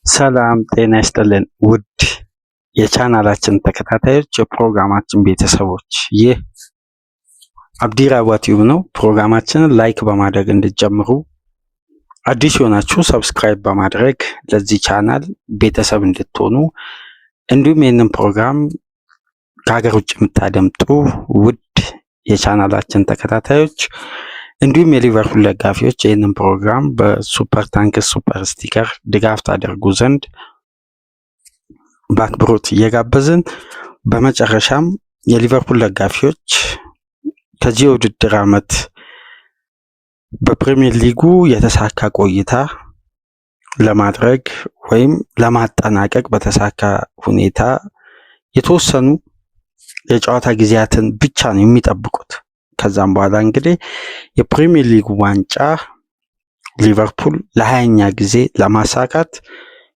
ሰላም ጤና ይስጥልን ውድ የቻናላችን ተከታታዮች የፕሮግራማችን ቤተሰቦች፣ ይህ አብዲራዋ ቲዩብ ነው። ፕሮግራማችንን ላይክ በማድረግ እንድትጀምሩ፣ አዲስ የሆናችሁ ሰብስክራይብ በማድረግ ለዚህ ቻናል ቤተሰብ እንድትሆኑ፣ እንዲሁም ይህንን ፕሮግራም ከሀገር ውጭ የምታደምጡ ውድ የቻናላችን ተከታታዮች እንዲሁም የሊቨርፑል ደጋፊዎች ይህንን ፕሮግራም በሱፐር ታንክስ ሱፐር ስቲከር ድጋፍ ታደርጉ ዘንድ በአክብሮት እየጋበዝን፣ በመጨረሻም የሊቨርፑል ደጋፊዎች ከዚህ የውድድር ዓመት በፕሪሚየር ሊጉ የተሳካ ቆይታ ለማድረግ ወይም ለማጠናቀቅ በተሳካ ሁኔታ የተወሰኑ የጨዋታ ጊዜያትን ብቻ ነው የሚጠብቁት። ከዛም በኋላ እንግዲህ የፕሪሚየር ሊግ ዋንጫ ሊቨርፑል ለ20ኛ ጊዜ ለማሳካት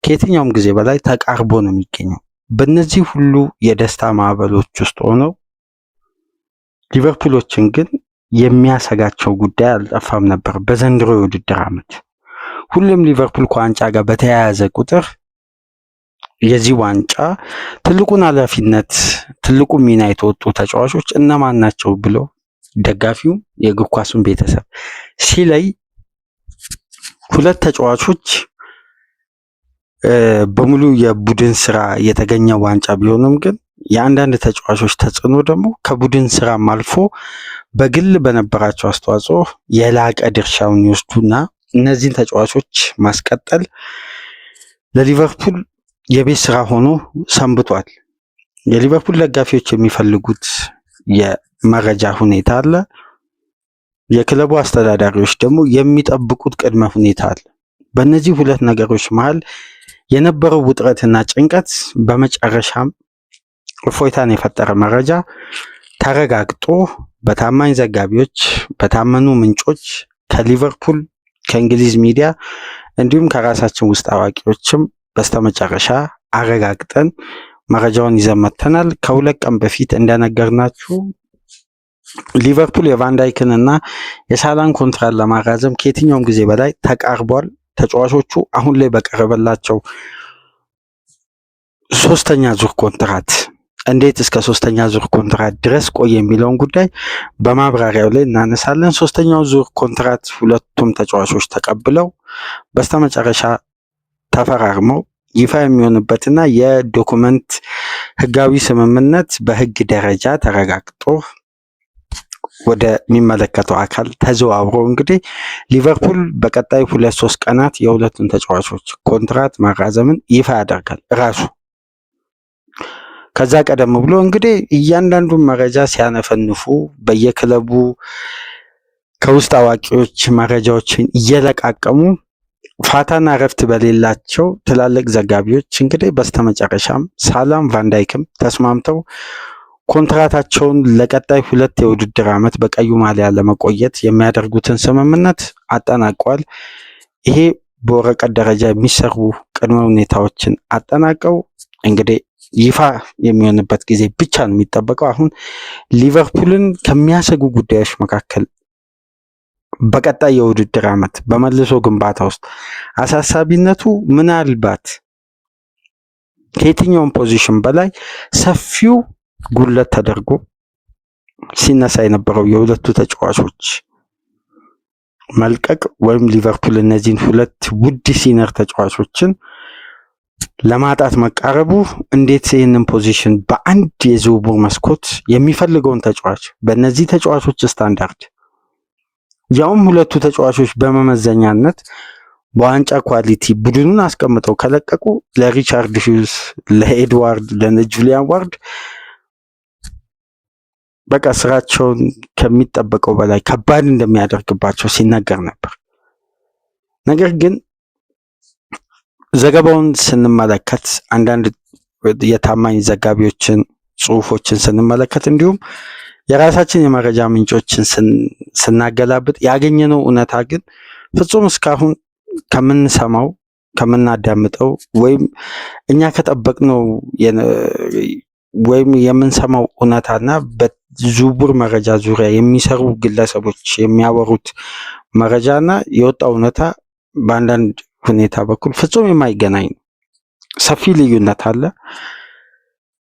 ከየትኛውም ጊዜ በላይ ተቃርቦ ነው የሚገኘው። በእነዚህ ሁሉ የደስታ ማዕበሎች ውስጥ ሆነው ሊቨርፑሎችን ግን የሚያሰጋቸው ጉዳይ አልጠፋም ነበር። በዘንድሮ የውድድር ዓመት ሁሉም ሊቨርፑል ከዋንጫ ጋር በተያያዘ ቁጥር የዚህ ዋንጫ ትልቁን ኃላፊነት ትልቁ ሚና የተወጡ ተጫዋቾች እነማን ናቸው ብሎ ደጋፊው የእግር ኳሱን ቤተሰብ ሲለይ ሁለት ተጫዋቾች በሙሉ የቡድን ስራ የተገኘ ዋንጫ ቢሆንም ግን የአንዳንድ ተጫዋቾች ተጽዕኖ ደግሞ ከቡድን ስራም አልፎ በግል በነበራቸው አስተዋጽኦ የላቀ ድርሻውን ይወስዱና እነዚህን ተጫዋቾች ማስቀጠል ለሊቨርፑል የቤት ስራ ሆኖ ሰንብቷል። የሊቨርፑል ደጋፊዎች የሚፈልጉት የመረጃ ሁኔታ አለ። የክለቡ አስተዳዳሪዎች ደግሞ የሚጠብቁት ቅድመ ሁኔታ አለ። በእነዚህ ሁለት ነገሮች መሃል የነበረው ውጥረትና ጭንቀት በመጨረሻም እፎይታን የፈጠረ መረጃ ተረጋግጦ በታማኝ ዘጋቢዎች፣ በታመኑ ምንጮች ከሊቨርፑል ከእንግሊዝ ሚዲያ እንዲሁም ከራሳችን ውስጥ አዋቂዎችም በስተመጨረሻ አረጋግጠን መረጃውን ይዘን መጥተናል። ከሁለት ቀን በፊት እንደነገርናችሁ ሊቨርፑል የቫንዳይክን እና የሳላን ኮንትራት ለማራዘም ከየትኛውም ጊዜ በላይ ተቃርቧል። ተጫዋቾቹ አሁን ላይ በቀረበላቸው ሶስተኛ ዙር ኮንትራት እንዴት እስከ ሶስተኛ ዙር ኮንትራት ድረስ ቆየ የሚለውን ጉዳይ በማብራሪያው ላይ እናነሳለን። ሶስተኛው ዙር ኮንትራት ሁለቱም ተጫዋቾች ተቀብለው በስተመጨረሻ ተፈራርመው ይፋ የሚሆንበትና የዶኩመንት ህጋዊ ስምምነት በህግ ደረጃ ተረጋግጦ ወደሚመለከተው አካል ተዘዋውሮ እንግዲህ ሊቨርፑል በቀጣይ 2-3 ቀናት የሁለቱን ተጫዋቾች ኮንትራት ማራዘምን ይፋ ያደርጋል ራሱ። ከዛ ቀደም ብሎ እንግዲህ እያንዳንዱን መረጃ ሲያነፈንፉ በየክለቡ ከውስጥ አዋቂዎች መረጃዎችን እየለቃቀሙ ፋታና ረፍት በሌላቸው ትላልቅ ዘጋቢዎች እንግዲህ በስተመጨረሻም ሳላም ቫንዳይክም ተስማምተው ኮንትራታቸውን ለቀጣይ 2 የውድድር ዓመት በቀዩ ማሊያ ለመቆየት የሚያደርጉትን ስምምነት አጠናቀዋል። ይሄ በወረቀት ደረጃ የሚሰሩ ቅድመ ሁኔታዎችን አጠናቀው እንግዲህ ይፋ የሚሆንበት ጊዜ ብቻ ነው የሚጠበቀው። አሁን ሊቨርፑልን ከሚያሰጉ ጉዳዮች መካከል በቀጣይ የውድድር ዓመት በመልሶ ግንባታ ውስጥ አሳሳቢነቱ ምናልባት ከየትኛውም ፖዚሽን በላይ ሰፊው ጉለት ተደርጎ ሲነሳ የነበረው የሁለቱ ተጫዋቾች መልቀቅ ወይም ሊቨርፑል እነዚህን ሁለት ውድ ሲነር ተጫዋቾችን ለማጣት መቃረቡ እንዴት ይህንን ፖዚሽን በአንድ የዝውውር መስኮት የሚፈልገውን ተጫዋች በእነዚህ ተጫዋቾች ስታንዳርድ ያውም ሁለቱ ተጫዋቾች በመመዘኛነት በዋንጫ ኳሊቲ ቡድኑን አስቀምጠው ከለቀቁ ለሪቻርድ ሂውስ፣ ለኤድዋርድ፣ ለጁሊያን ዋርድ በቃ ስራቸውን ከሚጠበቀው በላይ ከባድ እንደሚያደርግባቸው ሲነገር ነበር። ነገር ግን ዘገባውን ስንመለከት አንዳንድ የታማኝ ዘጋቢዎችን ጽሁፎችን ስንመለከት እንዲሁም የራሳችን የመረጃ ምንጮችን ስናገላብጥ ያገኘነው እውነታ ግን ፍጹም እስካሁን ከምንሰማው ከምናዳምጠው ወይም እኛ ከጠበቅነው ወይም የምንሰማው እውነታና በዝውውር መረጃ ዙሪያ የሚሰሩ ግለሰቦች የሚያወሩት መረጃና የወጣው እውነታ በአንዳንድ ሁኔታ በኩል ፍጹም የማይገናኝ ነው። ሰፊ ልዩነት አለ።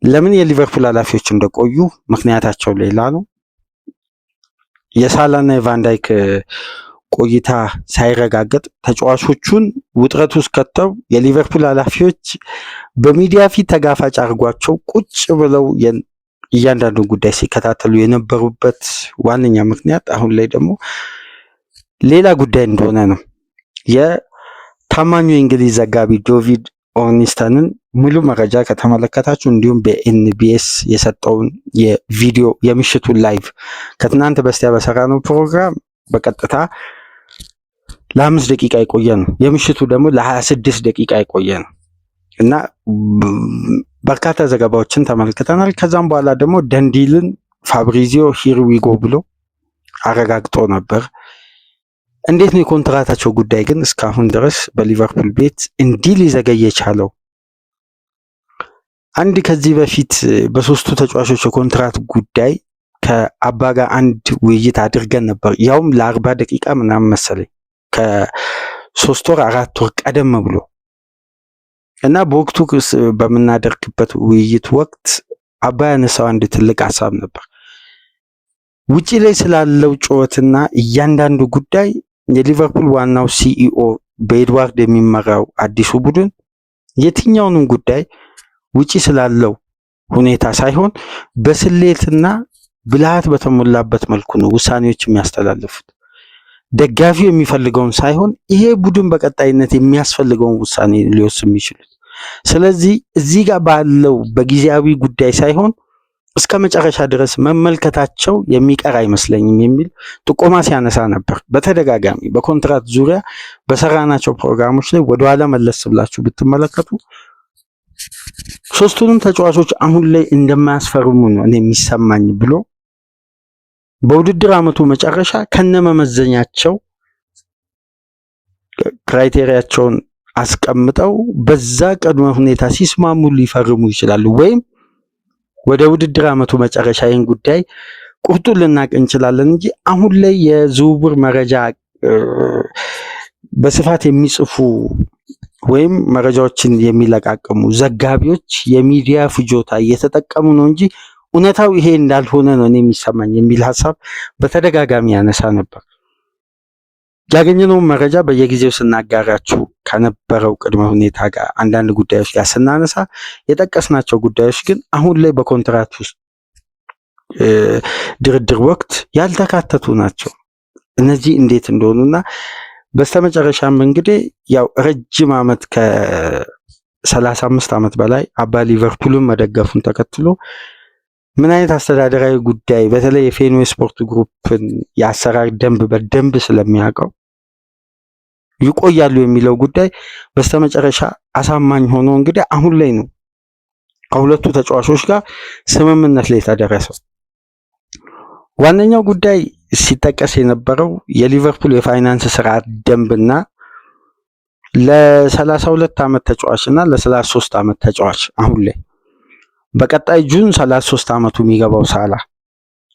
ለምን የሊቨርፑል ኃላፊዎች እንደቆዩ ምክንያታቸው ሌላ ነው። የሳላና የቫንዳይክ ቆይታ ሳይረጋገጥ ተጫዋቾቹን ውጥረት ውስጥ ከተው የሊቨርፑል ኃላፊዎች በሚዲያ ፊት ተጋፋጭ አድርጓቸው ቁጭ ብለው እያንዳንዱ ጉዳይ ሲከታተሉ የነበሩበት ዋነኛ ምክንያት አሁን ላይ ደግሞ ሌላ ጉዳይ እንደሆነ ነው። የታማኙ የእንግሊዝ ዘጋቢ ዴቪድ ኦርኒስተንን ሙሉ መረጃ ከተመለከታችሁ እንዲሁም በኤንቢኤስ የሰጠውን የቪዲዮ የምሽቱን ላይቭ ከትናንት በስቲያ በሰራነው ፕሮግራም በቀጥታ ለ5 ደቂቃ የቆየ ነው። የምሽቱ ደግሞ ለ26 ደቂቃ የቆየ ነው እና በርካታ ዘገባዎችን ተመልክተናል። ከዛም በኋላ ደግሞ ደንዲልን ፋብሪዚዮ ሂር ዊ ጎ ብሎ አረጋግጦ ነበር። እንዴት ነው የኮንትራታቸው ጉዳይ ግን እስካሁን ድረስ በሊቨርፑል ቤት እንዲህ ሊዘገይ የቻለው? አንድ ከዚህ በፊት በሶስቱ ተጫዋቾች የኮንትራት ጉዳይ ከአባ ጋር አንድ ውይይት አድርገን ነበር። ያውም ለ40 ደቂቃ ምናምን መሰለኝ ከ3 ወር 4 ወር ቀደም ብሎ እና በወቅቱ በምናደርግበት ውይይት ወቅት አባ ያነሳው አንድ ትልቅ ሀሳብ ነበር። ውጪ ላይ ስላለው ጩኸትና እያንዳንዱ ጉዳይ የሊቨርፑል ዋናው ሲኢኦ በኤድዋርድ የሚመራው አዲሱ ቡድን የትኛውንም ጉዳይ ውጪ ስላለው ሁኔታ ሳይሆን በስሌትና ብልሃት በተሞላበት መልኩ ነው ውሳኔዎች የሚያስተላልፉት። ደጋፊው የሚፈልገውን ሳይሆን ይሄ ቡድን በቀጣይነት የሚያስፈልገውን ውሳኔ ሊወስን የሚችሉት። ስለዚህ እዚህ ጋር ባለው በጊዜያዊ ጉዳይ ሳይሆን እስከ መጨረሻ ድረስ መመልከታቸው የሚቀር አይመስለኝም የሚል ጥቆማ ሲያነሳ ነበር በተደጋጋሚ። በኮንትራት ዙሪያ በሰራናቸው ፕሮግራሞች ላይ ወደኋላ መለስ ብላችሁ ብትመለከቱ ሶስቱንም ተጫዋቾች አሁን ላይ እንደማያስፈርሙ ነው እኔ የሚሰማኝ ብሎ በውድድር ዓመቱ መጨረሻ ከነመመዘኛቸው ክራይቴሪያቸውን አስቀምጠው በዛ ቅድመ ሁኔታ ሲስማሙ ሊፈርሙ ይችላሉ፣ ወይም ወደ ውድድር ዓመቱ መጨረሻ ይህን ጉዳይ ቁርጡን ልናቅ እንችላለን እንጂ አሁን ላይ የዝውውር መረጃ በስፋት የሚጽፉ ወይም መረጃዎችን የሚለቃቀሙ ዘጋቢዎች የሚዲያ ፍጆታ እየተጠቀሙ ነው እንጂ እውነታው ይሄ እንዳልሆነ ነው እኔ የሚሰማኝ የሚል ሀሳብ በተደጋጋሚ ያነሳ ነበር። ያገኘነውን መረጃ በየጊዜው ስናጋራችሁ ከነበረው ቅድመ ሁኔታ ጋር አንዳንድ ጉዳዮች ጋር ስናነሳ የጠቀስናቸው ጉዳዮች ግን አሁን ላይ በኮንትራት ውስጥ ድርድር ወቅት ያልተካተቱ ናቸው። እነዚህ እንዴት እንደሆኑና በስተመጨረሻም እንግዲህ ያው ረጅም ዓመት ከ35 ዓመት በላይ አባ ሊቨርፑልን መደገፉን ተከትሎ ምን አይነት አስተዳደራዊ ጉዳይ በተለይ የፌኖ ስፖርት ግሩፕን የአሰራር ደንብ በደንብ ስለሚያውቀው ይቆያሉ የሚለው ጉዳይ በስተመጨረሻ አሳማኝ ሆኖ እንግዲህ አሁን ላይ ነው ከሁለቱ ተጫዋቾች ጋር ስምምነት ላይ ተደረሰው። ዋነኛው ጉዳይ ሲጠቀስ የነበረው የሊቨርፑል የፋይናንስ ስርዓት ደንብና ለ32 ዓመት ተጫዋችና ለ33 ዓመት ተጫዋች አሁን ላይ በቀጣይ ጁን 33 ዓመቱ የሚገባው ሳላ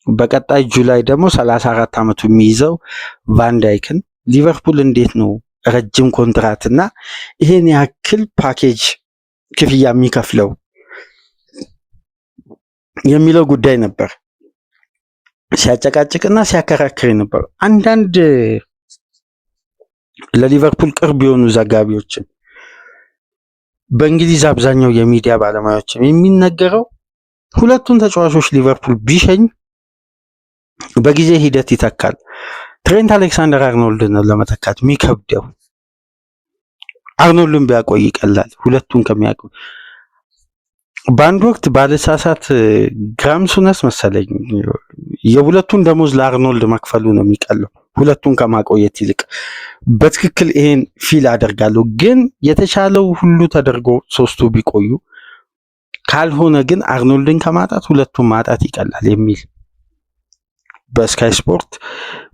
በቀጣይ ጁላይ ደግሞ 34 ዓመቱ የሚይዘው ቫንዳይክን ሊቨርፑል እንዴት ነው ረጅም ኮንትራትና ይሄን ያክል ፓኬጅ ክፍያ የሚከፍለው የሚለው ጉዳይ ነበር ሲያጨቃጭቅና ሲያከራክር ነበር። አንዳንድ ለሊቨርፑል ቅርብ የሆኑ ዘጋቢዎችን በእንግሊዝ አብዛኛው የሚዲያ ባለሙያዎችም የሚነገረው ሁለቱን ተጫዋቾች ሊቨርፑል ቢሸኝ በጊዜ ሂደት ይተካል። ትሬንት አሌክሳንደር አርኖልድ ነው ለመተካት የሚከብደው። አርኖልድን ቢያቆይ ይቀላል ሁለቱን ከሚያቆይ። በአንድ ወቅት ባለሳሳት ግራም ሱነስ መሰለኝ የሁለቱን ደሞዝ ለአርኖልድ መክፈሉ ነው የሚቀለው ሁለቱን ከማቆየት ይልቅ። በትክክል ይሄን ፊል አደርጋለሁ። ግን የተሻለው ሁሉ ተደርጎ ሶስቱ ቢቆዩ ካልሆነ ግን አርኖልድን ከማጣት ሁለቱን ማጣት ይቀላል የሚል በስካይ ስፖርት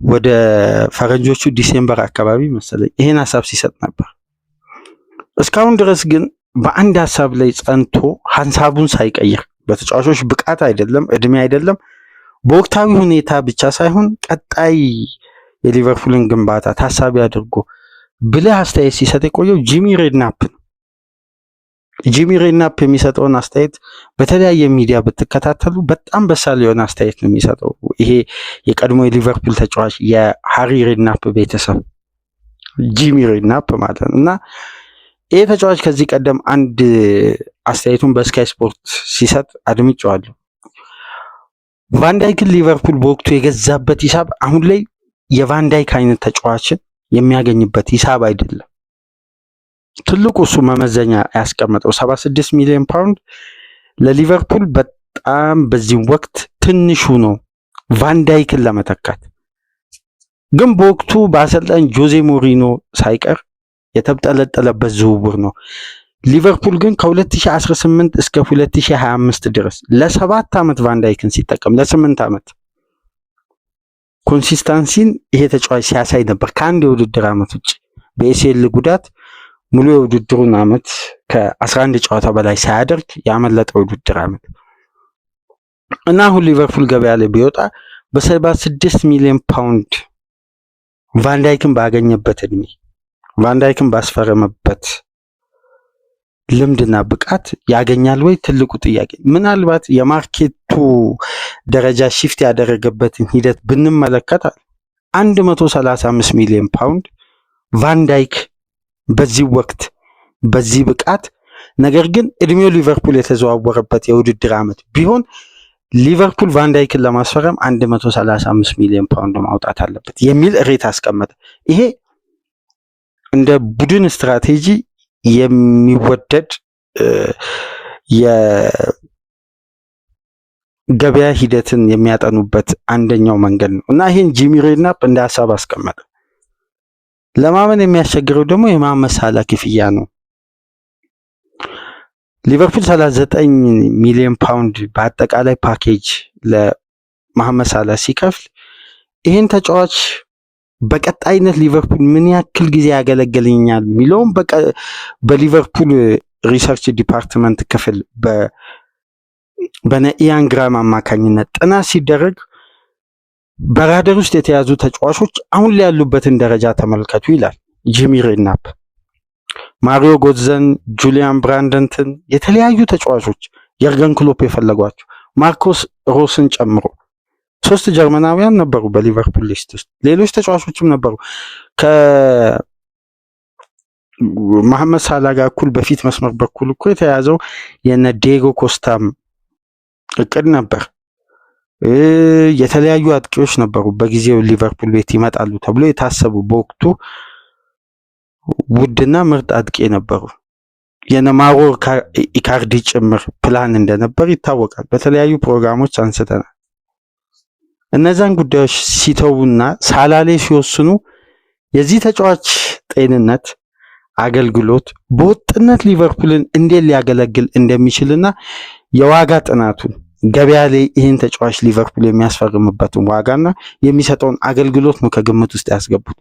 ወደ ፈረንጆቹ ዲሴምበር አካባቢ መሰለኝ ይሄን ሀሳብ ሲሰጥ ነበር። እስካሁን ድረስ ግን በአንድ ሀሳብ ላይ ጸንቶ ሀሳቡን ሳይቀይር በተጫዋቾች ብቃት አይደለም እድሜ አይደለም በወቅታዊ ሁኔታ ብቻ ሳይሆን ቀጣይ የሊቨርፑልን ግንባታ ታሳቢ አድርጎ ብልህ አስተያየት ሲሰጥ የቆየው ጂሚ ሬድናፕ ነው። ጂሚ ሬድናፕ የሚሰጠውን አስተያየት በተለያየ ሚዲያ ብትከታተሉ በጣም በሳል የሆነ አስተያየት ነው የሚሰጠው። ይሄ የቀድሞ የሊቨርፑል ተጫዋች የሃሪ ሬድናፕ ቤተሰብ ጂሚ ሬድናፕ ማለት ነው። እና ይሄ ተጫዋች ከዚህ ቀደም አንድ አስተያየቱን በስካይ ስፖርት ሲሰጥ አድምጬዋለሁ። ቫንዳይክን ሊቨርፑል በወቅቱ የገዛበት ሂሳብ አሁን ላይ የቫንዳይክ አይነት ተጫዋችን የሚያገኝበት ሂሳብ አይደለም። ትልቁ እሱ መመዘኛ ያስቀመጠው 76 ሚሊዮን ፓውንድ ለሊቨርፑል በጣም በዚህ ወቅት ትንሹ ነው ቫንዳይክን ለመተካት። ግን በወቅቱ በአሰልጣኝ ጆዜ ሞሪኖ ሳይቀር የተጠለጠለበት ዝውውር ነው። ሊቨርፑል ግን ከ2018 እስከ 2025 ድረስ ለ7 ዓመት ቫንዳይክን ሲጠቀም ለ8 ዓመት ኮንሲስታንሲን ይሄ ተጫዋች ሲያሳይ ነበር። ከአንድ የውድድር ዓመት ውጭ በኤሲኤል ጉዳት ሙሉ የውድድሩን ዓመት ከ11 ጨዋታ በላይ ሳያደርግ ያመለጠው የውድድር ዓመት እና አሁን ሊቨርፑል ገበያ ላይ ቢወጣ በ76 ሚሊዮን ፓውንድ ቫንዳይክን ባገኘበት እድሜ ቫንዳይክን ባስፈረመበት ልምድና ብቃት ያገኛል ወይ? ትልቁ ጥያቄ። ምናልባት የማርኬቱ ደረጃ ሽፍት ያደረገበትን ሂደት ብንመለከት 135 ሚሊዮን ፓውንድ ቫንዳይክ በዚህ ወቅት በዚህ ብቃት፣ ነገር ግን እድሜው ሊቨርፑል የተዘዋወረበት የውድድር ዓመት ቢሆን ሊቨርፑል ቫንዳይክን ለማስፈረም 135 ሚሊዮን ፓውንድ ማውጣት አለበት የሚል ሬት አስቀመጠ። ይሄ እንደ ቡድን ስትራቴጂ የሚወደድ የገበያ ሂደትን የሚያጠኑበት አንደኛው መንገድ ነው እና ይህን ጂሚ ሬድናፕ እንደ ሀሳብ አስቀመጠ። ለማመን የሚያስቸግረው ደግሞ የመሐመድ ሳላህ ክፍያ ነው። ሊቨርፑል 39 ሚሊዮን ፓውንድ በአጠቃላይ ፓኬጅ ለመሐመድ ሳላህ ሲከፍል ይህን ተጫዋች በቀጣይነት ሊቨርፑል ምን ያክል ጊዜ ያገለግልኛል የሚለውም በሊቨርፑል ሪሰርች ዲፓርትመንት ክፍል በኢያን ግራም አማካኝነት ጥናት ሲደረግ በራደር ውስጥ የተያዙ ተጫዋቾች አሁን ላይ ያሉበትን ደረጃ ተመልከቱ ይላል ጂሚ ሬድናፕ። ማሪዮ ጎትዘን፣ ጁሊያን ብራንደንትን፣ የተለያዩ ተጫዋቾች የርገን ክሎፕ የፈለጓቸው ማርኮስ ሮስን ጨምሮ 3 ጀርመናውያን ነበሩ በሊቨርፑል ሊስት ውስጥ። ሌሎች ተጫዋቾችም ነበሩ። ከመሐመድ ሳላህ ጋር እኩል በፊት መስመር በኩል እኮ የተያዘው የነ ዲየጎ ኮስታም እቅድ ነበር። የተለያዩ አጥቂዎች ነበሩ በጊዜው ሊቨርፑል ቤት ይመጣሉ ተብሎ የታሰቡ በወቅቱ ውድና ምርጥ አጥቂ ነበሩ። የነማሮ ኢካርዲ ጭምር ፕላን እንደነበር ይታወቃል። በተለያዩ ፕሮግራሞች አንስተናል። እነዛን ጉዳዮች ሲተውና ሳላህ ላይ ሲወስኑ የዚህ ተጫዋች ጤንነት፣ አገልግሎት በወጥነት ሊቨርፑልን እንዴት ሊያገለግል እንደሚችልና የዋጋ ጥናቱን ገበያ ላይ ይህን ተጫዋች ሊቨርፑል የሚያስፈርምበትን ዋጋና የሚሰጠውን አገልግሎት ነው ከግምት ውስጥ ያስገቡት።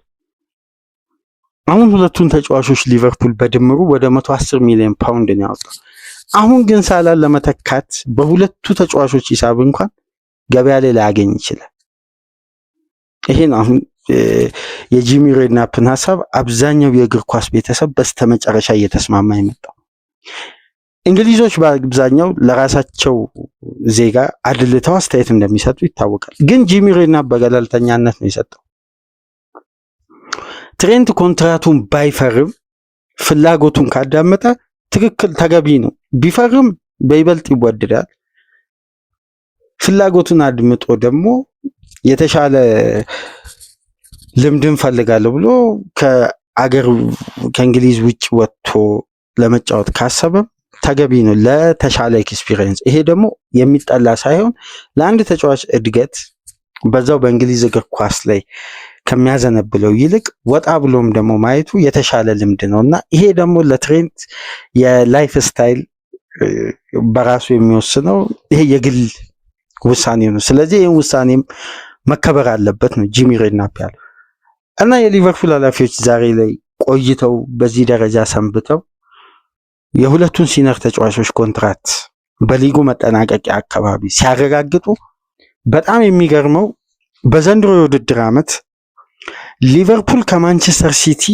አሁን ሁለቱን ተጫዋቾች ሊቨርፑል በድምሩ ወደ 110 ሚሊዮን ፓውንድ ነው ያወጣው። አሁን ግን ሳላህን ለመተካት በሁለቱ ተጫዋቾች ሂሳብ እንኳን ገበያ ላይ ላያገኝ ይችላል። ይሄን አሁን የጂሚ ሬድናፕን ሀሳብ አብዛኛው የእግር ኳስ ቤተሰብ በስተመጨረሻ እየተስማማ የመጣው። እንግሊዞች በአብዛኛው ለራሳቸው ዜጋ አድልተው አስተያየት እንደሚሰጡ ይታወቃል። ግን ጂሚ ሬድናፕ በገለልተኛነት ነው የሰጠው። ትሬንት ኮንትራቱን ባይፈርም ፍላጎቱን ካዳመጠ ትክክል ተገቢ ነው። ቢፈርም በይበልጥ ይወደዳል። ፍላጎቱን አድምጦ ደግሞ የተሻለ ልምድን ፈልጋለሁ ብሎ ከእንግሊዝ ውጭ ወጥቶ ለመጫወት ካሰበ ተገቢ ነው፣ ለተሻለ ኤክስፒሪየንስ። ይሄ ደግሞ የሚጠላ ሳይሆን ለአንድ ተጫዋች እድገት በዛው በእንግሊዝ እግር ኳስ ላይ ከሚያዘነብለው ይልቅ ወጣ ብሎም ደግሞ ማየቱ የተሻለ ልምድ ነው እና ይሄ ደግሞ ለትሬንት የላይፍ ስታይል በራሱ የሚወስነው ይሄ የግል ውሳኔ ነው። ስለዚህ ይህን ውሳኔም መከበር አለበት ነው ጂሚ ሬድናፕ ያለው እና የሊቨርፑል ኃላፊዎች ዛሬ ላይ ቆይተው በዚህ ደረጃ ሰንብተው የሁለቱን ሲነር ተጫዋቾች ኮንትራት በሊጉ መጠናቀቂያ አካባቢ ሲያረጋግጡ በጣም የሚገርመው በዘንድሮ የውድድር ዓመት ሊቨርፑል ከማንቸስተር ሲቲ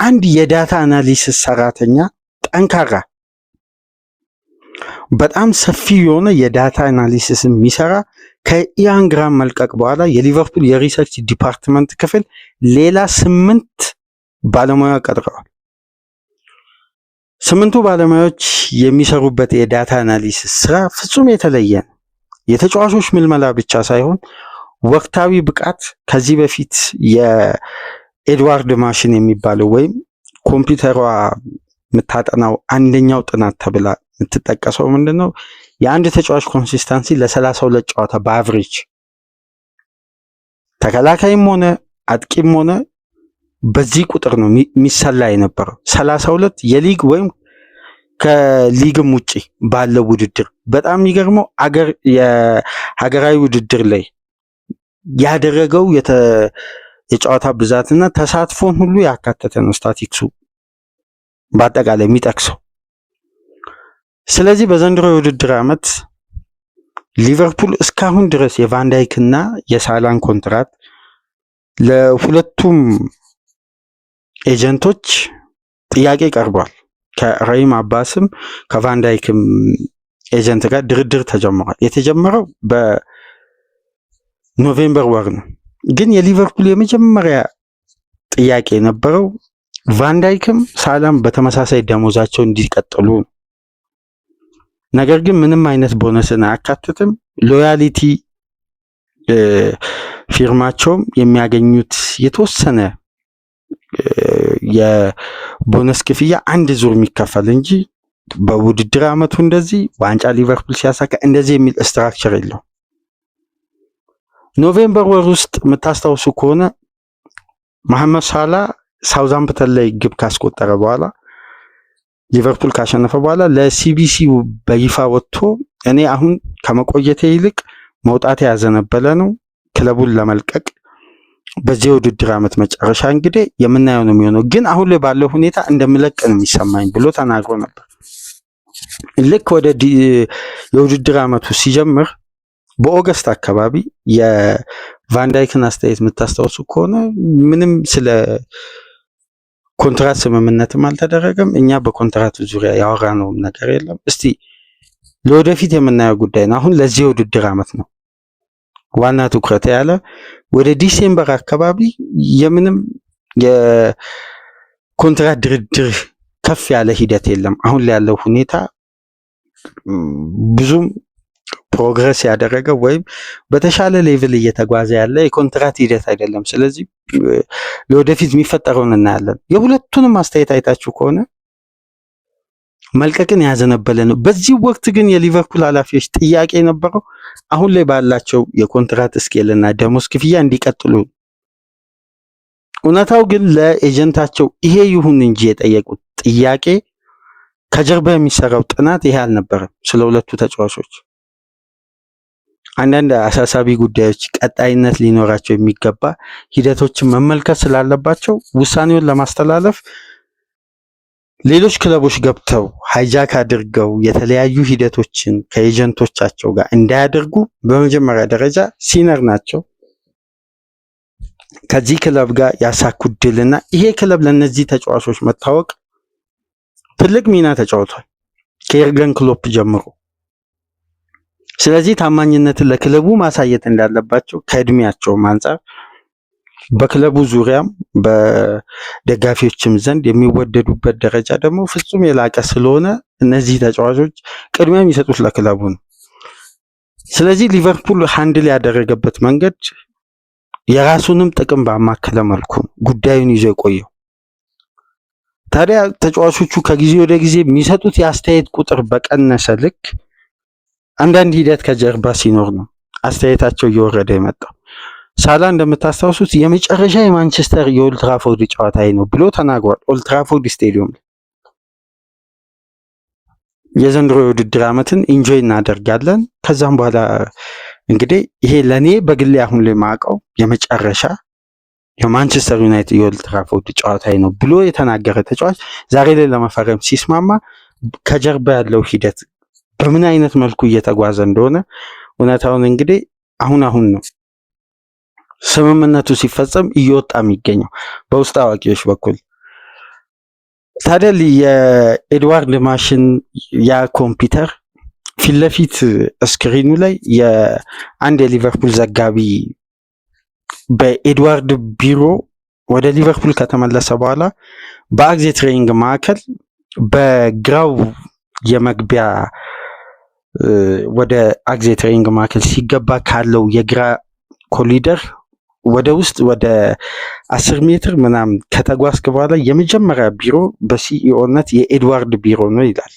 አንድ የዳታ አናሊሲስ ሰራተኛ ጠንካራ በጣም ሰፊ የሆነ የዳታ አናሊሲስ የሚሰራ ከኢያን ግራም መልቀቅ በኋላ የሊቨርፑል የሪሰርች ዲፓርትመንት ክፍል ሌላ 8 ባለሙያ ቀጥረዋል። 8ቱ ባለሙያዎች የሚሰሩበት የዳታ አናሊሲስ ስራ ፍጹም የተለየ ነው። የተጫዋቾች ምልመላ ብቻ ሳይሆን ወቅታዊ ብቃት ከዚህ በፊት የኤድዋርድ ማሽን የሚባለው ወይም ኮምፒውተሯ የምታጠናው አንደኛው ጥናት ተብላ የምትጠቀሰው ምንድነው የአንድ ተጫዋች ኮንሲስተንሲ ለ32 ጨዋታ በአቨሬጅ ተከላካይም ሆነ አጥቂም ሆነ በዚህ ቁጥር ነው የሚሰላ የነበረው 32 የሊግ ወይም ከሊግም ውጪ ባለው ውድድር። በጣም የሚገርመው የሀገራዊ ውድድር ላይ ያደረገው የጨዋታ ብዛትና ተሳትፎን ሁሉ ያካተተ ነው ስታቲክሱ በአጠቃላይ የሚጠቅሰው። ስለዚህ በዘንድሮ የውድድር ዓመት ሊቨርፑል እስካሁን ድረስ የቫንዳይክና የሳላን ኮንትራት ለሁለቱም ኤጀንቶች ጥያቄ ቀርቧል። ከራሂም አባስም ከቫንዳይክም ኤጀንት ጋር ድርድር ተጀምሯል። የተጀመረው በኖቬምበር ወር ነው። ግን የሊቨርፑል የመጀመሪያ ጥያቄ የነበረው ቫንዳይክም ሳላም በተመሳሳይ ደሞዛቸው እንዲቀጥሉ ነው። ነገር ግን ምንም አይነት ቦነስን አያካትትም። ሎያሊቲ ፊርማቸውም የሚያገኙት የተወሰነ የቦነስ ክፍያ አንድ ዙር የሚከፈል እንጂ በውድድር ዓመቱ እንደዚህ ዋንጫ ሊቨርፑል ሲያሳካ እንደዚህ የሚል ስትራክቸር የለው። ኖቬምበር ወር ውስጥ የምታስታውሱ ከሆነ መሐመድ ሳላ ሳውዛምፕተን ላይ ግብ ካስቆጠረ በኋላ ሊቨርፑል ካሸነፈ በኋላ ለሲቢሲ በይፋ ወጥቶ እኔ አሁን ከመቆየቴ ይልቅ መውጣት ያዘነበለ ነው ክለቡን ለመልቀቅ በዚህ ውድድር ዓመት መጨረሻ እንግዲህ የምናየው ነው የሚሆነው፣ ግን አሁን ላይ ባለው ሁኔታ እንደምለቅ ነው የሚሰማኝ ብሎ ተናግሮ ነበር። ልክ ወደ የውድድር ዓመቱ ሲጀምር በኦገስት አካባቢ የቫንዳይክን አስተያየት የምታስታውሱ ከሆነ ምንም ስለ ኮንትራት ስምምነትም አልተደረገም። እኛ በኮንትራቱ ዙሪያ ያወራነው ነገር የለም። እስቲ ለወደፊት የምናየው ጉዳይ ነው። አሁን ለዚህ የውድድር ዓመት ነው ዋና ትኩረት ያለ። ወደ ዲሴምበር አካባቢ የምንም የኮንትራት ድርድር ከፍ ያለ ሂደት የለም። አሁን ላይ ያለው ሁኔታ ብዙም ፕሮግረስ ያደረገ ወይም በተሻለ ሌቭል እየተጓዘ ያለ የኮንትራት ሂደት አይደለም። ስለዚህ ለወደፊት የሚፈጠረውን እናያለን። የሁለቱንም አስተያየት አይታችሁ ከሆነ መልቀቅን ያዘነበለ ነው። በዚህ ወቅት ግን የሊቨርፑል ኃላፊዎች ጥያቄ የነበረው አሁን ላይ ባላቸው የኮንትራት ስኬልና ደሞዝ ክፍያ እንዲቀጥሉ። እውነታው ግን ለኤጀንታቸው ይሄ ይሁን እንጂ የጠየቁት ጥያቄ ከጀርባ የሚሰራው ጥናት ይሄ አልነበረም። ስለ ሁለቱ ተጫዋቾች አንዳንድ አሳሳቢ ጉዳዮች ቀጣይነት ሊኖራቸው የሚገባ ሂደቶችን መመልከት ስላለባቸው ውሳኔውን ለማስተላለፍ ሌሎች ክለቦች ገብተው ሃይጃክ አድርገው የተለያዩ ሂደቶችን ከኤጀንቶቻቸው ጋር እንዳያደርጉ በመጀመሪያ ደረጃ ሲነር ናቸው። ከዚህ ክለብ ጋር ያሳኩት ድልና ይሄ ክለብ ለነዚህ ተጫዋቾች መታወቅ ትልቅ ሚና ተጫውቷል ከኤርገን ክሎፕ ጀምሮ። ስለዚህ ታማኝነትን ለክለቡ ማሳየት እንዳለባቸው ከእድሜያቸው አንፃር በክለቡ ዙሪያም በደጋፊዎችም ዘንድ የሚወደዱበት ደረጃ ደግሞ ፍጹም የላቀ ስለሆነ እነዚህ ተጫዋቾች ቅድሚያ የሚሰጡት ለክለቡ ነው። ስለዚህ ሊቨርፑል ሃንድል ያደረገበት መንገድ የራሱንም ጥቅም ባማከለ መልኩ ጉዳዩን ይዞ የቆየው። ታዲያ ተጫዋቾቹ ከጊዜ ወደ ጊዜ የሚሰጡት የአስተያየት ቁጥር በቀነሰ ልክ አንዳንድ ሂደት ከጀርባ ሲኖር ነው አስተያየታቸው እየወረደ የመጣው። ሳላ እንደምታስታውሱት የመጨረሻ የማንቸስተር የኦልትራፎርድ ጨዋታ ነው ብሎ ተናግሯል። ኦልትራፎርድ ስቴዲየም የዘንድሮ የውድድር ዓመትን ኢንጆይ እናደርጋለን፣ ከዛም በኋላ እንግዲህ ይሄ ለኔ በግሌ አሁን ላይ ማቀው የመጨረሻ የማንቸስተር ዩናይትድ የኦልትራፎርድ ጨዋታ ነው ብሎ የተናገረ ተጫዋች ዛሬ ላይ ለመፈረም ሲስማማ ከጀርባ ያለው ሂደት በምን አይነት መልኩ እየተጓዘ እንደሆነ እውነታውን እንግዲህ አሁን ነው ስምምነቱ ሲፈጸም እየወጣ የሚገኘው በውስጥ አዋቂዎች በኩል። ታዲያ የኤድዋርድ ማሽን ያ ኮምፒውተር ፊት ለፊት ስክሪኑ ላይ የአንድ የሊቨርፑል ዘጋቢ በኤድዋርድ ቢሮ ወደ ሊቨርፑል ከተመለሰ በኋላ በአግዜ ትሬኒንግ ማዕከል በግራው የመግቢያ ወደ አግዜ ትሬኒንግ ማዕከል ሲገባ ካለው የግራ ኮሊደር ወደ ውስጥ ወደ 10 ሜትር ምናምን ከተጓዝክ በኋላ የመጀመሪያ ቢሮ በሲኢኦነት የኤድዋርድ ቢሮ ነው ይላል።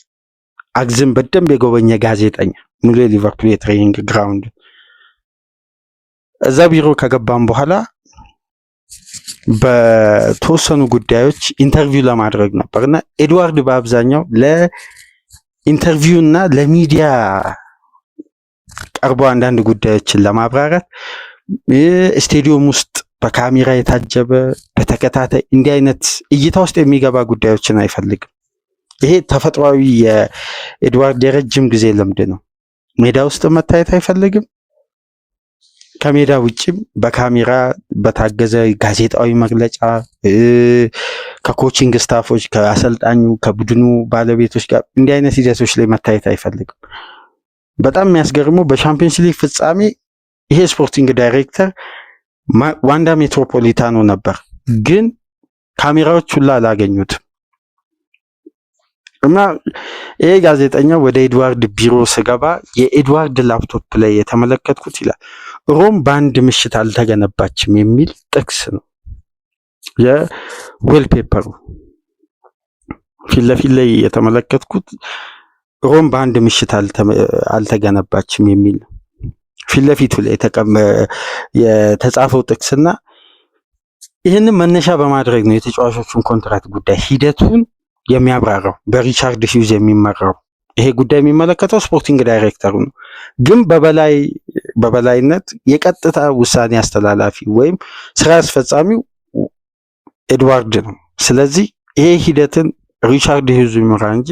አግዝም በደንብ የጎበኘ ጋዜጠኛ ሙሉ የሊቨርፑል የትሬኒንግ ግራውንድ። እዛ ቢሮ ከገባም በኋላ በተወሰኑ ጉዳዮች ኢንተርቪው ለማድረግ ነበርና ኤድዋርድ በአብዛኛው ለኢንተርቪው እና ለሚዲያ ቀርቦ አንዳንድ ጉዳዮችን ለማብራራት ስቴዲየም ውስጥ በካሜራ የታጀበ በተከታታይ እንዲህ አይነት እይታ ውስጥ የሚገባ ጉዳዮችን አይፈልግም። ይሄ ተፈጥሯዊ የኤድዋርድ የረጅም ጊዜ ልምድ ነው። ሜዳ ውስጥ መታየት አይፈልግም። ከሜዳ ውጭም በካሜራ በታገዘ ጋዜጣዊ መግለጫ ከኮቺንግ ስታፎች፣ ከአሰልጣኙ፣ ከቡድኑ ባለቤቶች ጋር እንዲህ አይነት ሂደቶች ላይ መታየት አይፈልግም። በጣም የሚያስገርመው በሻምፒዮንስ ሊግ ፍጻሜ ይሄ ስፖርቲንግ ዳይሬክተር ዋንዳ ሜትሮፖሊታኖ ነበር፣ ግን ካሜራዎች ሁላ አላገኙትም። እና ይሄ ጋዜጠኛ ወደ ኤድዋርድ ቢሮ ስገባ የኤድዋርድ ላፕቶፕ ላይ የተመለከትኩት ይላል ሮም በአንድ ምሽት አልተገነባችም የሚል ጥቅስ ነው። የዌልፔፐሩ ፊት ለፊት ላይ የተመለከትኩት ሮም በአንድ ምሽት አልተገነባችም የሚል ነው። ፊት ለፊቱ ላይ የተጻፈው ጥቅስና ይህንን መነሻ በማድረግ ነው የተጫዋቾቹን ኮንትራት ጉዳይ ሂደቱን የሚያብራራው በሪቻርድ ሂውዝ የሚመራው ይሄ ጉዳይ የሚመለከተው ስፖርቲንግ ዳይሬክተሩ ነው። ግን በበላይነት የቀጥታ ውሳኔ አስተላላፊ ወይም ስራ አስፈጻሚው ኤድዋርድ ነው። ስለዚህ ይሄ ሂደትን ሪቻርድ ሂውዝ ይመራ እንጂ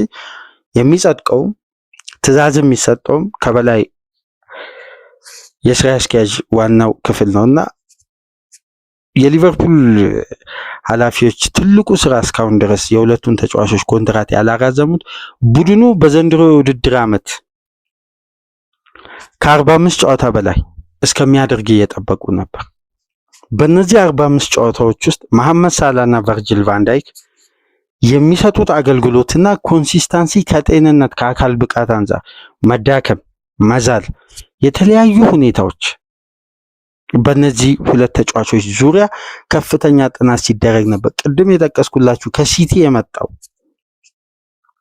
የሚጸድቀውም ትዕዛዝ የሚሰጠውም ከበላይ የስራ አስኪያጅ ዋናው ክፍል ነውና የሊቨርፑል ኃላፊዎች ትልቁ ስራ እስካሁን ድረስ የሁለቱን ተጫዋቾች ኮንትራት ያላራዘሙት ቡድኑ በዘንድሮ የውድድር ዓመት ከ45 ጨዋታ በላይ እስከሚያደርግ እየጠበቁ ነበር። በእነዚህ 45 ጨዋታዎች ውስጥ መሐመድ ሳላና ቨርጂል ቫንዳይክ የሚሰጡት አገልግሎትና ኮንሲስታንሲ ከጤንነት ከአካል ብቃት አንጻር መዳከም፣ መዛል፣ የተለያዩ ሁኔታዎች በእነዚህ ሁለት ተጫዋቾች ዙሪያ ከፍተኛ ጥናት ሲደረግ ነበር። ቅድም የጠቀስኩላችሁ ከሲቲ የመጣው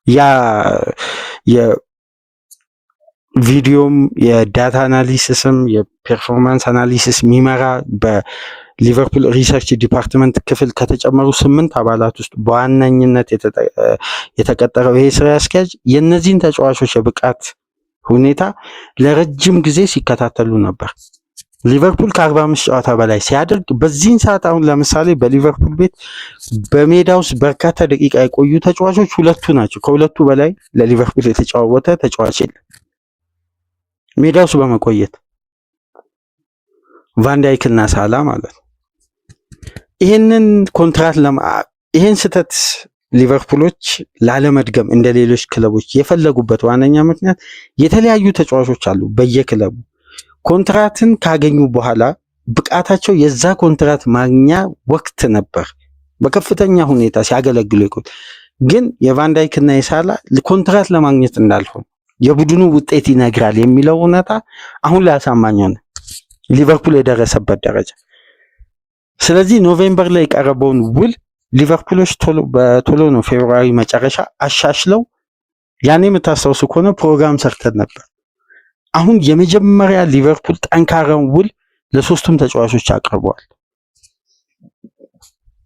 ያ የቪዲዮም የዳታ አናሊሲስም የፐርፎርማንስ አናሊሲስ የሚመራ በሊቨርፑል ሪሰርች ዲፓርትመንት ክፍል ከተጨመሩ 8 አባላት ውስጥ በዋነኝነት የተቀጠረው ይሄ ስራ አስኪያጅ የእነዚህን ተጫዋቾች የብቃት ሁኔታ ለረጅም ጊዜ ሲከታተሉ ነበር። ሊቨርፑል ከ45 ጨዋታ በላይ ሲያደርግ በዚህን ሰዓት አሁን ለምሳሌ በሊቨርፑል ቤት በሜዳ ውስጥ በርካታ ደቂቃ የቆዩ ተጫዋቾች ሁለቱ ናቸው። ከሁለቱ በላይ ለሊቨርፑል የተጫወተ ተጫዋች የለም ሜዳ ውስጥ በመቆየት ቫንዳይክ እና ሳላ ማለት ነው። ይህንን ኮንትራት ይህን ስህተት ሊቨርፑሎች ላለመድገም እንደ ሌሎች ክለቦች የፈለጉበት ዋነኛ ምክንያት የተለያዩ ተጫዋቾች አሉ በየክለቡ ኮንትራትን ካገኙ በኋላ ብቃታቸው የዛ ኮንትራት ማግኛ ወቅት ነበር በከፍተኛ ሁኔታ ሲያገለግሉ ይቆይ። ግን የቫንዳይክ እና የሳላ ኮንትራት ለማግኘት እንዳልሆነ የቡድኑ ውጤት ይነግራል የሚለው እውነታ አሁን ላይ አሳማኝ ሆነ ሊቨርፑል የደረሰበት ደረጃ። ስለዚህ ኖቬምበር ላይ የቀረበውን ውል ሊቨርፑሎች በቶሎ ነው ፌብሩዋሪ መጨረሻ አሻሽለው ያኔ የምታስታውሱ ከሆነ ፕሮግራም ሰርተን ነበር። አሁን የመጀመሪያ ሊቨርፑል ጠንካራውን ውል ለሶስቱም ተጫዋቾች አቅርበዋል።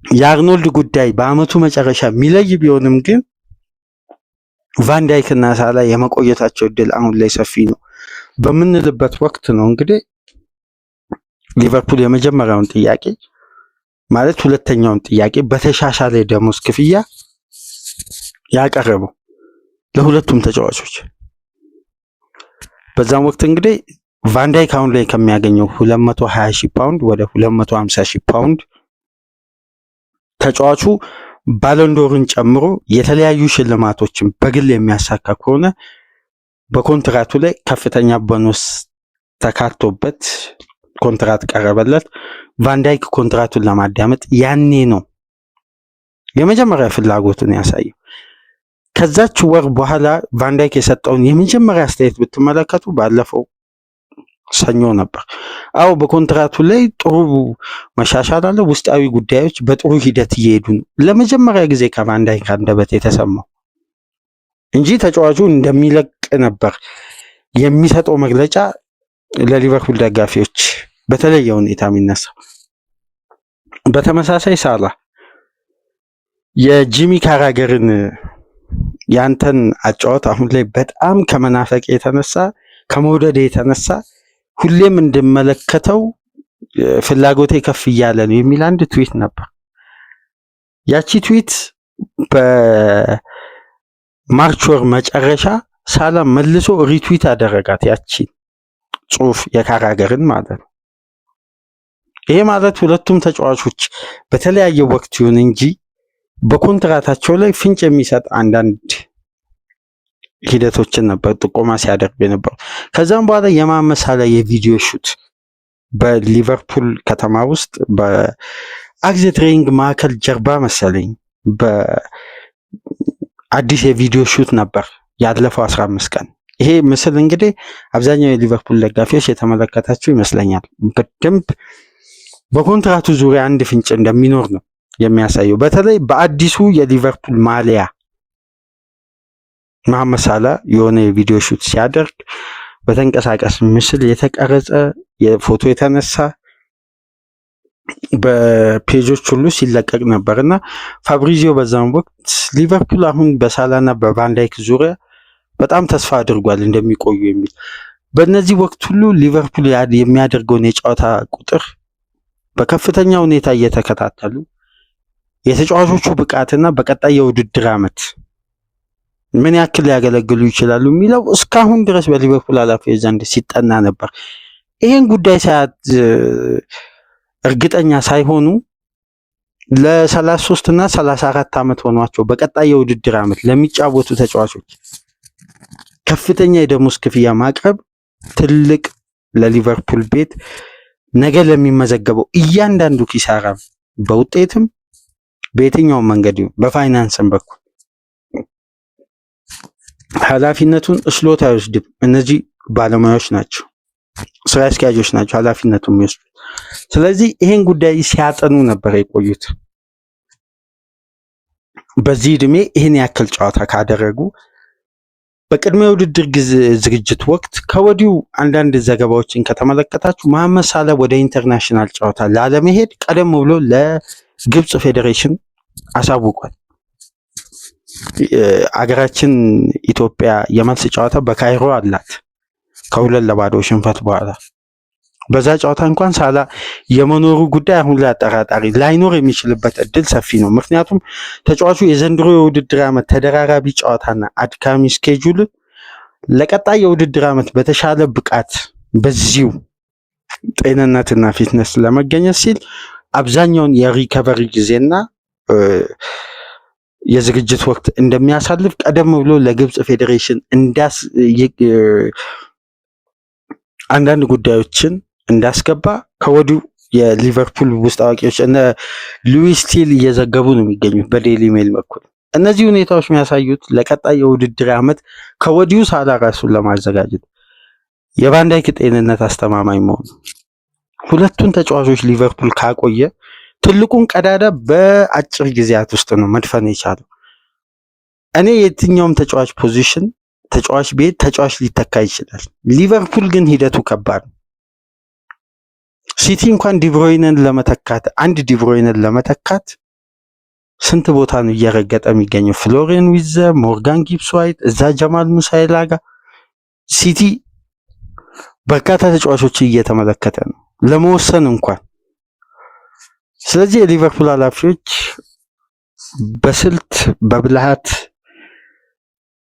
የአርኖልድ ጉዳይ በአመቱ መጨረሻ የሚለይ ቢሆንም ግን ቫንዳይክ እና ሳላ የመቆየታቸው እድል አሁን ላይ ሰፊ ነው በምንልበት ወቅት ነው እንግዲህ ሊቨርፑል የመጀመሪያውን ጥያቄ ማለት ሁለተኛውን ጥያቄ በተሻሻለ ደሞዝ ክፍያ ያቀረበው ለሁለቱም ተጫዋቾች። በዛም ወቅት እንግዲህ ቫንዳይክ አሁን ላይ ከሚያገኘው 220,000 ፓውንድ ወደ 250,000 ፓውንድ ተጫዋቹ ባሎንዶርን ጨምሮ የተለያዩ ሽልማቶችን በግል የሚያሳካ ከሆነ በኮንትራቱ ላይ ከፍተኛ ቦነስ ተካቶበት ኮንትራት ቀረበለት። ቫንዳይክ ኮንትራቱን ለማዳመጥ ያኔ ነው የመጀመሪያ ፍላጎቱን ያሳየው። ከዛች ወር በኋላ ቫንዳይክ የሰጠውን የመጀመሪያ አስተያየት ብትመለከቱ ባለፈው ሰኞ ነበር። አዎ በኮንትራቱ ላይ ጥሩ መሻሻል አለ፣ ውስጣዊ ጉዳዮች በጥሩ ሂደት እየሄዱ ነው። ለመጀመሪያ ጊዜ ከቫንዳይክ አንደበት የተሰማው እንጂ ተጫዋቹ እንደሚለቅ ነበር የሚሰጠው መግለጫ ለሊቨርፑል ደጋፊዎች በተለየ ሁኔታ የሚነሳው። በተመሳሳይ ሳላ የጂሚ ካራገርን ያንተን አጫወት አሁን ላይ በጣም ከመናፈቅ የተነሳ ከመውደድ የተነሳ ሁሌም እንድመለከተው ፍላጎቴ ከፍ እያለ ነው የሚል አንድ ትዊት ነበር። ያቺ ትዊት በማርች ወር መጨረሻ ሳላ መልሶ ሪትዊት አደረጋት፣ ያቺ ጽሁፍ የካራገርን ማለት ነው። ይሄ ማለት ሁለቱም ተጫዋቾች በተለያየ ወቅት ይሁን እንጂ በኮንትራታቸው ላይ ፍንጭ የሚሰጥ አንዳንድ ሂደቶችን ነበር ጥቆማ ሲያደርግ የነበረው። ከዛም በኋላ የመሐመድ ሳላ የቪዲዮ ሹት በሊቨርፑል ከተማ ውስጥ በአክዜ ትሬኒንግ ማዕከል ጀርባ መሰለኝ በአዲስ የቪዲዮ ሹት ነበር ያለፈው 15 ቀን። ይሄ ምስል እንግዲህ አብዛኛው የሊቨርፑል ደጋፊዎች የተመለከታቸው ይመስለኛል። በደንብ በኮንትራቱ ዙሪያ አንድ ፍንጭ እንደሚኖር ነው የሚያሳየው። በተለይ በአዲሱ የሊቨርፑል ማሊያ መሐመድ ሳላ የሆነ የቪዲዮ ሹት ሲያደርግ በተንቀሳቃሽ ምስል የተቀረጸ የፎቶ የተነሳ በፔጆች ሁሉ ሲለቀቅ ነበርና ፋብሪዚዮ በዛም ወቅት ሊቨርፑል አሁን በሳላና በቫንዳይክ ዙሪያ በጣም ተስፋ አድርጓል እንደሚቆዩ የሚል። በእነዚህ ወቅት ሁሉ ሊቨርፑል የሚያደርገውን የጨዋታ ቁጥር በከፍተኛ ሁኔታ እየተከታተሉ የተጫዋቾቹ ብቃትና በቀጣይ የውድድር ዓመት ምን ያክል ሊያገለግሉ ይችላሉ የሚለው እስካሁን ድረስ በሊቨርፑል ኃላፊዎች ዘንድ ሲጠና ነበር። ይሄን ጉዳይ እርግጠኛ ሳይሆኑ ለ33 እና 34 ዓመት ሆኗቸው በቀጣይ የውድድር ዓመት ለሚጫወቱ ተጫዋቾች ከፍተኛ የደሞዝ ክፍያ ማቅረብ ትልቅ ለሊቨርፑል ቤት ነገ ለሚመዘገበው እያንዳንዱ ኪሳራ በውጤትም በየትኛው መንገድ በፋይናንስም በኩል ኃላፊነቱን እስሎት አይወስድም። እነዚህ ባለሙያዎች ናቸው፣ ስራ አስኪያጆች ናቸው ኃላፊነቱን የሚወስዱት። ስለዚህ ይሄን ጉዳይ ሲያጠኑ ነበር የቆዩት። በዚህ እድሜ ይሄን ያክል ጨዋታ ካደረጉ በቅድመ ውድድር ዝግጅት ወቅት ከወዲሁ አንዳንድ ዘገባዎችን ከተመለከታችሁ መሐመድ ሳላ ወደ ኢንተርናሽናል ጨዋታ ላለመሄድ ቀደም ብሎ ለግብጽ ፌዴሬሽን አሳውቋል። አገራችን ኢትዮጵያ የመልስ ጨዋታ በካይሮ አላት ከ2-0 ሽንፈት በኋላ። በዛ ጨዋታ እንኳን ሳላ የመኖሩ ጉዳይ አሁን ላይ አጠራጣሪ ላይኖር የሚችልበት እድል ሰፊ ነው። ምክንያቱም ተጫዋቹ የዘንድሮ የውድድር ዓመት ተደራራቢ ጨዋታና አድካሚ ስኬጁል ለቀጣይ የውድድር ዓመት በተሻለ ብቃት በዚሁ ጤንነትና ፊትነስ ለመገኘት ሲል አብዛኛውን የሪከቨሪ ጊዜና የዝግጅት ወቅት እንደሚያሳልፍ ቀደም ብሎ ለግብጽ ፌዴሬሽን አንዳንድ ጉዳዮችን እንዳስገባ ከወዲሁ የሊቨርፑል ውስጥ አዋቂዎች እነ ሉዊስ ቲል እየዘገቡ ነው የሚገኙት በዴይሊ ሜል በኩል። እነዚህ ሁኔታዎች የሚያሳዩት ለቀጣይ የውድድር ዓመት ከወዲሁ ሳላ ራሱን ለማዘጋጀት የቫንዳይክ ጤንነት አስተማማኝ መሆኑ ሁለቱን ተጫዋቾች ሊቨርፑል ካቆየ ትልቁን ቀዳዳ በአጭር ጊዜያት ውስጥ ነው መድፈን የቻለው። እኔ የትኛውም ተጫዋች ፖዚሽን ተጫዋች ቤት ተጫዋች ሊተካ ይችላል። ሊቨርፑል ግን ሂደቱ ከባድ ነው። ሲቲ እንኳን ዲብሮይነን ለመተካት ስንት ቦታ ነው እየረገጠ የሚገኘው? ፍሎሪያን ዊዘ፣ ሞርጋን ጊብስ ዋይት፣ እዛ ጀማል ሙሳይላ ጋር ሲቲ በርካታ ተጫዋቾች እየተመለከተ ነው ለመወሰን እንኳን። ስለዚህ የሊቨርፑል ኃላፊዎች በስልት በብልሃት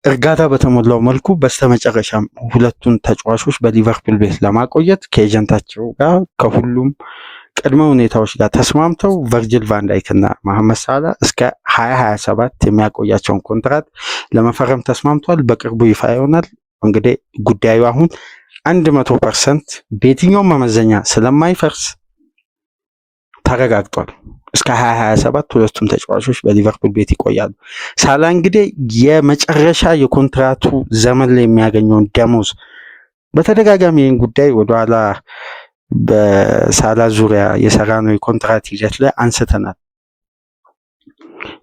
እርጋታ በተሞላው መልኩ በስተመጨረሻም ሁለቱን ተጫዋቾች በሊቨርፑል ቤት ለማቆየት ከኤጀንታቸው ጋር ከሁሉም ቅድመ ሁኔታዎች ጋር ተስማምተው ቨርጂል ቫንዳይክ እና መሐመድ ሳላ እስከ 2027 የሚያቆያቸውን ኮንትራት ለመፈረም ተስማምቷል። በቅርቡ ይፋ ይሆናል። እንግዲህ ጉዳዩ አሁን 100% በየትኛውም መመዘኛ ስለማይፈርስ ተረጋግጧል። እስከ 2027 ሁለቱም ተጫዋቾች በሊቨርፑል ቤት ይቆያሉ። ሳላ እንግዲህ የመጨረሻ የኮንትራቱ ዘመን ላይ የሚያገኘውን ደሞዝ በተደጋጋሚ ይህን ጉዳይ ወደኋላ በሳላ ዙሪያ የሰራነው የኮንትራት ሂደት ላይ አንስተናል።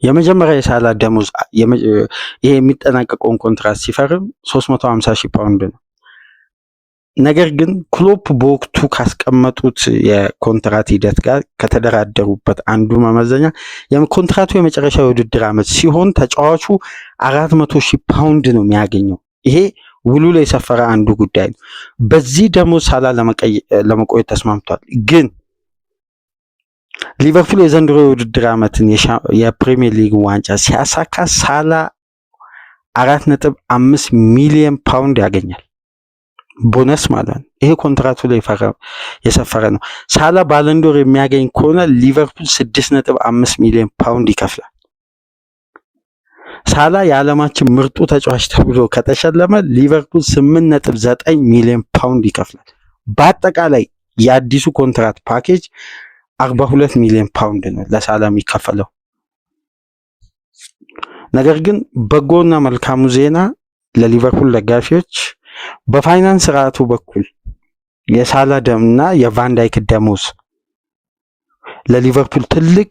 የመጀመሪያ የሳላ ደሞዝ ይሄ የሚጠናቀቀውን ኮንትራት ሲፈርም 350,000 ፓውንድ ነው። ነገር ግን ክሎፕ በወቅቱ ካስቀመጡት የኮንትራት ሂደት ጋር ከተደራደሩበት አንዱ መመዘኛ የኮንትራቱ የመጨረሻ የውድድር ዓመት ሲሆን ተጫዋቹ 400,000 ፓውንድ ነው የሚያገኘው። ይሄ ውሉ ላይ የሰፈረ አንዱ ጉዳይ ነው። በዚህ ደሞዝ ሳላ ለመቆየት ተስማምቷል። ግን ሊቨርፑል የዘንድሮ የውድድር ዓመትን የፕሪሚየር ሊግ ዋንጫ ሲያሳካ ሳላ 4.5 ሚሊዮን ፓውንድ ያገኛል። ቦነስ ማለት ነው። ይሄ ኮንትራቱ ላይ የሰፈረ ነው። ሳላ ባለንዶር የሚያገኝ ከሆነ ሊቨርፑል 6.5 ሚሊዮን ፓውንድ ይከፍላል። ሳላ የዓለማችን ምርጡ ተጫዋች ተብሎ ከተሸለመ ሊቨርፑል 8.9 ሚሊዮን ፓውንድ ይከፍላል። በአጠቃላይ የአዲሱ ኮንትራት ፓኬጅ 42 ሚሊዮን ፓውንድ ነው ለሳላ የሚከፈለው። ነገር ግን በጎና መልካሙ ዜና ለሊቨርፑል ደጋፊዎች በፋይናንስ ስርዓቱ በኩል የሳላ ደምና የቫንዳይክ ደሞዝ ለሊቨርፑል ትልቅ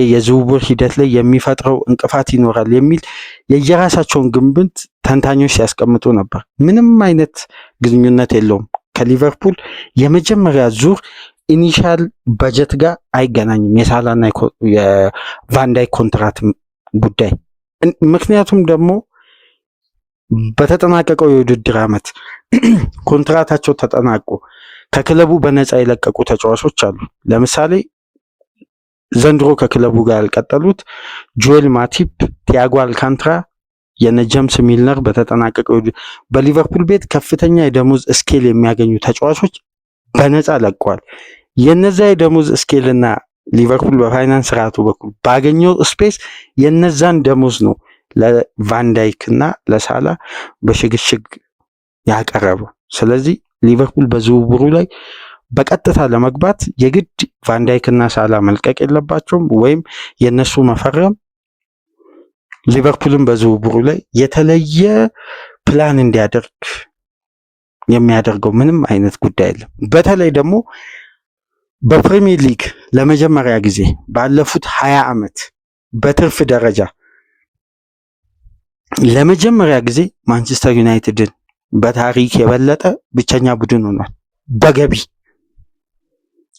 የዝውውር ሂደት ላይ የሚፈጥረው እንቅፋት ይኖራል የሚል የየራሳቸውን ግምት ተንታኞች ሲያስቀምጡ ነበር። ምንም አይነት ግንኙነት የለውም ከሊቨርፑል የመጀመሪያ ዙር ኢኒሻል በጀት ጋር አይገናኝም የሳላና የቫንዳይክ ኮንትራት ጉዳይ። ምክንያቱም ደግሞ በተጠናቀቀው የውድድር ዓመት ኮንትራታቸው ተጠናቆ ከክለቡ በነፃ የለቀቁ ተጫዋቾች አሉ። ለምሳሌ ዘንድሮ ከክለቡ ጋር ያልቀጠሉት ጆኤል ማቲፕ፣ ቲያጎ አልካንትራ፣ የነ ጀምስ ሚልነር በተጠናቀቀው በሊቨርፑል ቤት ከፍተኛ የደሞዝ ስኬል የሚያገኙ ተጫዋቾች በነፃ ለቀዋል። የነዛ የደሞዝ ስኬልና ሊቨርፑል በፋይናንስ ስርዓቱ በኩል ባገኘው ስፔስ የነዛን ደሞዝ ነው ለቫንዳይክ እና ለሳላ በሽግሽግ ያቀረበው። ስለዚህ ሊቨርፑል በዝውውሩ ላይ በቀጥታ ለመግባት የግድ ቫንዳይክ እና ሳላ መልቀቅ የለባቸውም ወይም የነሱ መፈረም ሊቨርፑልን በዝውውሩ ላይ የተለየ ፕላን እንዲያደርግ የሚያደርገው ምንም አይነት ጉዳይ የለም። በተለይ ደግሞ በፕሪሚየር ሊግ ለመጀመሪያ ጊዜ ባለፉት 20 ዓመት በትርፍ ደረጃ ለመጀመሪያ ጊዜ ማንቸስተር ዩናይትድን በታሪክ የበለጠ ብቸኛ ቡድን ሆኗል በገቢ።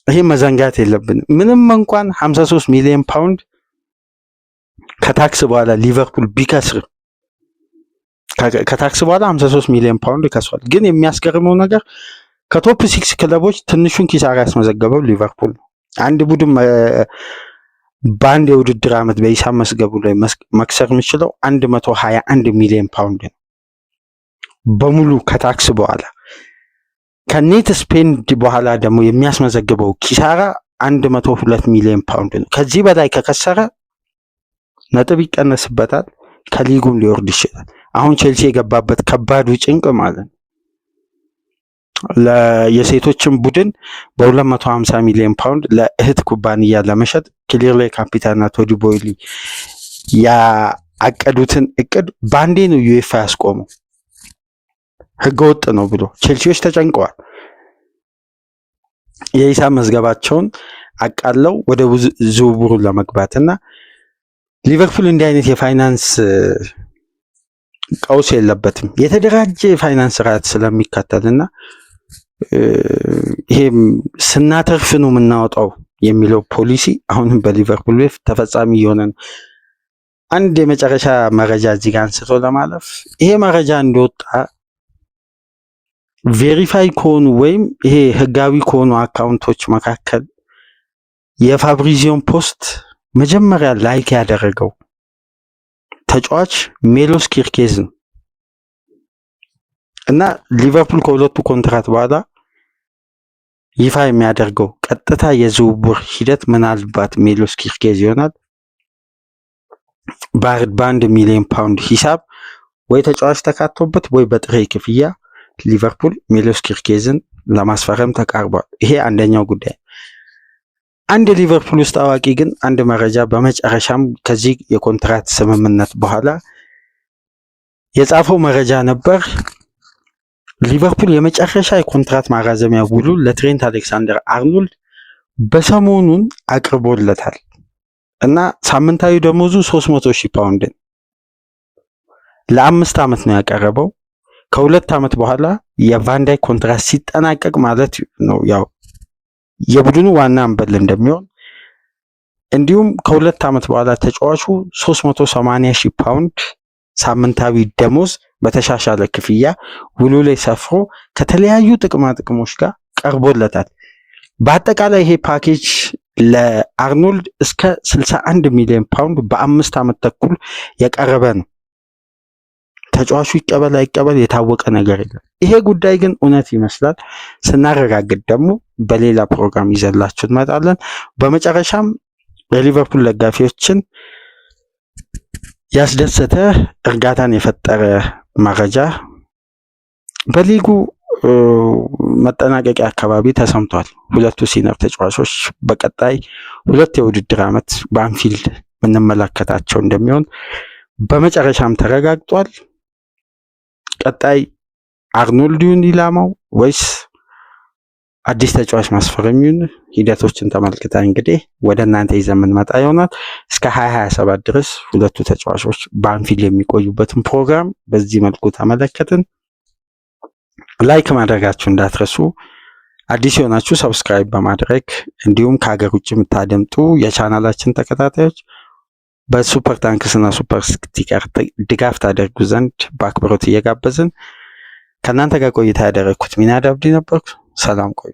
ይሄ መዘንጋት የለብንም። ምንም እንኳን 53 ሚሊዮን ፓውንድ ከታክስ በኋላ ሊቨርፑል ቢከስርም ከታክስ በኋላ 53 ሚሊዮን ፓውንድ ከስሯል። ግን የሚያስገርመው ነገር ከቶፕ 6 ክለቦች ትንሹን ኪሳራ ያስመዘገበው ሊቨርፑል ነው። አንድ ቡድን በአንድ የውድድር ዓመት በሂሳብ መስገቡ ላይ መክሰር የሚችለው 121 ሚሊዮን ፓውንድ ነው በሙሉ ከታክስ በኋላ። ከኔት ስፔንድ በኋላ ደግሞ የሚያስመዘግበው ኪሳራ 102 ሚሊዮን ፓውንድ ነው። ከዚህ በላይ ከከሰረ ነጥብ ይቀነስበታል፣ ከሊጉም ሊወርድ ይችላል። አሁን ቼልሲ የገባበት ከባዱ ጭንቅ ማለት ነው። የሴቶችን ቡድን በ250 ሚሊዮን ፓውንድ ለእህት ኩባንያ ለመሸጥ ክሊርሌይ ካፒታልና ቶዲ ቦይሊ ያቀዱትን እቅድ ባንዴ ነው ዩኤፋ ያስቆመው። ህገወጥ ነው ብሎ ቼልሲዎች ተጨንቀዋል። የሂሳብ መዝገባቸውን አቃለው ወደ ዝውውሩን ለመግባትና ሊቨርፑል እንዲህ አይነት የፋይናንስ ቀውስ የለበትም። የተደራጀ የፋይናንስ ስርዓት ስለሚከተልና ይሄ ስናተርፍ ነው የምናወጣው የሚለው ፖሊሲ አሁንም በሊቨርፑል ቤት ተፈጻሚ የሆነ ነው። አንድ የመጨረሻ መረጃ እዚህ ጋር አንስቶ ለማለፍ ይሄ መረጃ እንደወጣ ቬሪፋይ ከሆኑ ወይም ይሄ ህጋዊ ከሆኑ አካውንቶች መካከል የፋብሪዚዮን ፖስት መጀመሪያ ላይክ ያደረገው ተጫዋች ሜሎስ ኪርኬዝ ነው እና ሊቨርፑል ከሁለቱ ኮንትራት በኋላ ይፋ የሚያደርገው ቀጥታ የዝውውር ሂደት ምናልባት ሜሎስ ኪርኬዝ ይሆናል። በ1 ሚሊዮን ፓውንድ ሂሳብ ወይ ተጫዋች ተካቶበት ወይ በጥሬ ክፍያ ሊቨርፑል ሚሎስ ኪርኬዝን ለማስፈረም ተቃርቧል። ይሄ አንደኛው ጉዳይ። አንድ የሊቨርፑል ውስጥ አዋቂ ግን አንድ መረጃ በመጨረሻም ከዚህ የኮንትራት ስምምነት በኋላ የጻፈው መረጃ ነበር። ሊቨርፑል የመጨረሻ የኮንትራት ማራዘሚያ ውሉ ለትሬንት አሌክሳንደር አርኖልድ በሰሞኑን አቅርቦለታል እና ሳምንታዊ ደሞዙ 300,000 ፓውንድን ለ5 ዓመት ነው ያቀረበው። ከ2 ዓመት በኋላ የቫንዳይክ ኮንትራት ሲጠናቀቅ ማለት ነው ያው የቡድኑ ዋና አምበል እንደሚሆን፣ እንዲሁም ከ2 ዓመት በኋላ ተጫዋቹ 380,000 ፓውንድ ሳምንታዊ ደሞዝ በተሻሻለ ክፍያ ውሉ ላይ ሰፍሮ ከተለያዩ ጥቅማ ጥቅሞች ጋር ቀርቦለታል። በአጠቃላይ ይሄ ፓኬጅ ለአርኖልድ እስከ 61 ሚሊዮን ፓውንድ በ5 ዓመት ተኩል የቀረበ ነው። ተጫዋቹ ይቀበል አይቀበል የታወቀ ነገር የለም። ይሄ ጉዳይ ግን እውነት ይመስላል። ስናረጋግጥ ደግሞ በሌላ ፕሮግራም ይዘላችሁ እንመጣለን። በመጨረሻም የሊቨርፑል ደጋፊዎችን ያስደሰተ እርጋታን የፈጠረ መረጃ በሊጉ መጠናቀቂያ አካባቢ ተሰምቷል። ሁለቱ ሲኒየር ተጫዋቾች በቀጣይ 2 የውድድር ዓመት በአንፊልድ የምንመለከታቸው እንደሚሆን በመጨረሻም ተረጋግጧል። ቀጣይ አርኖልድን ኢላማው ወይስ አዲስ ተጫዋች ማስፈረሚውን ሂደቶችን ተመልክተን እንግዲህ ወደ እናንተ ይዘን የምንመጣ ይሆናል። እስከ 2027 ድረስ ሁለቱ ተጫዋቾች በአንፊልድ የሚቆዩበትን ፕሮግራም በዚህ መልኩ ተመለከትን። ላይክ ማድረጋችሁ እንዳትረሱ። አዲስ የሆናችሁ ሰብስክራይብ በማድረግ እንዲሁም ከሀገር ውጭ የምታደምጡ የቻናላችን ተከታታዮች በሱፐር ታንክስ እና ሱፐር ስቲከር ድጋፍ ታደርጉ ዘንድ በአክብሮት እየጋበዝን ከእናንተ ጋር ቆይታ ያደረግኩት ሚናድ አብዲ ነበርኩ። ሰላም ቆዩ።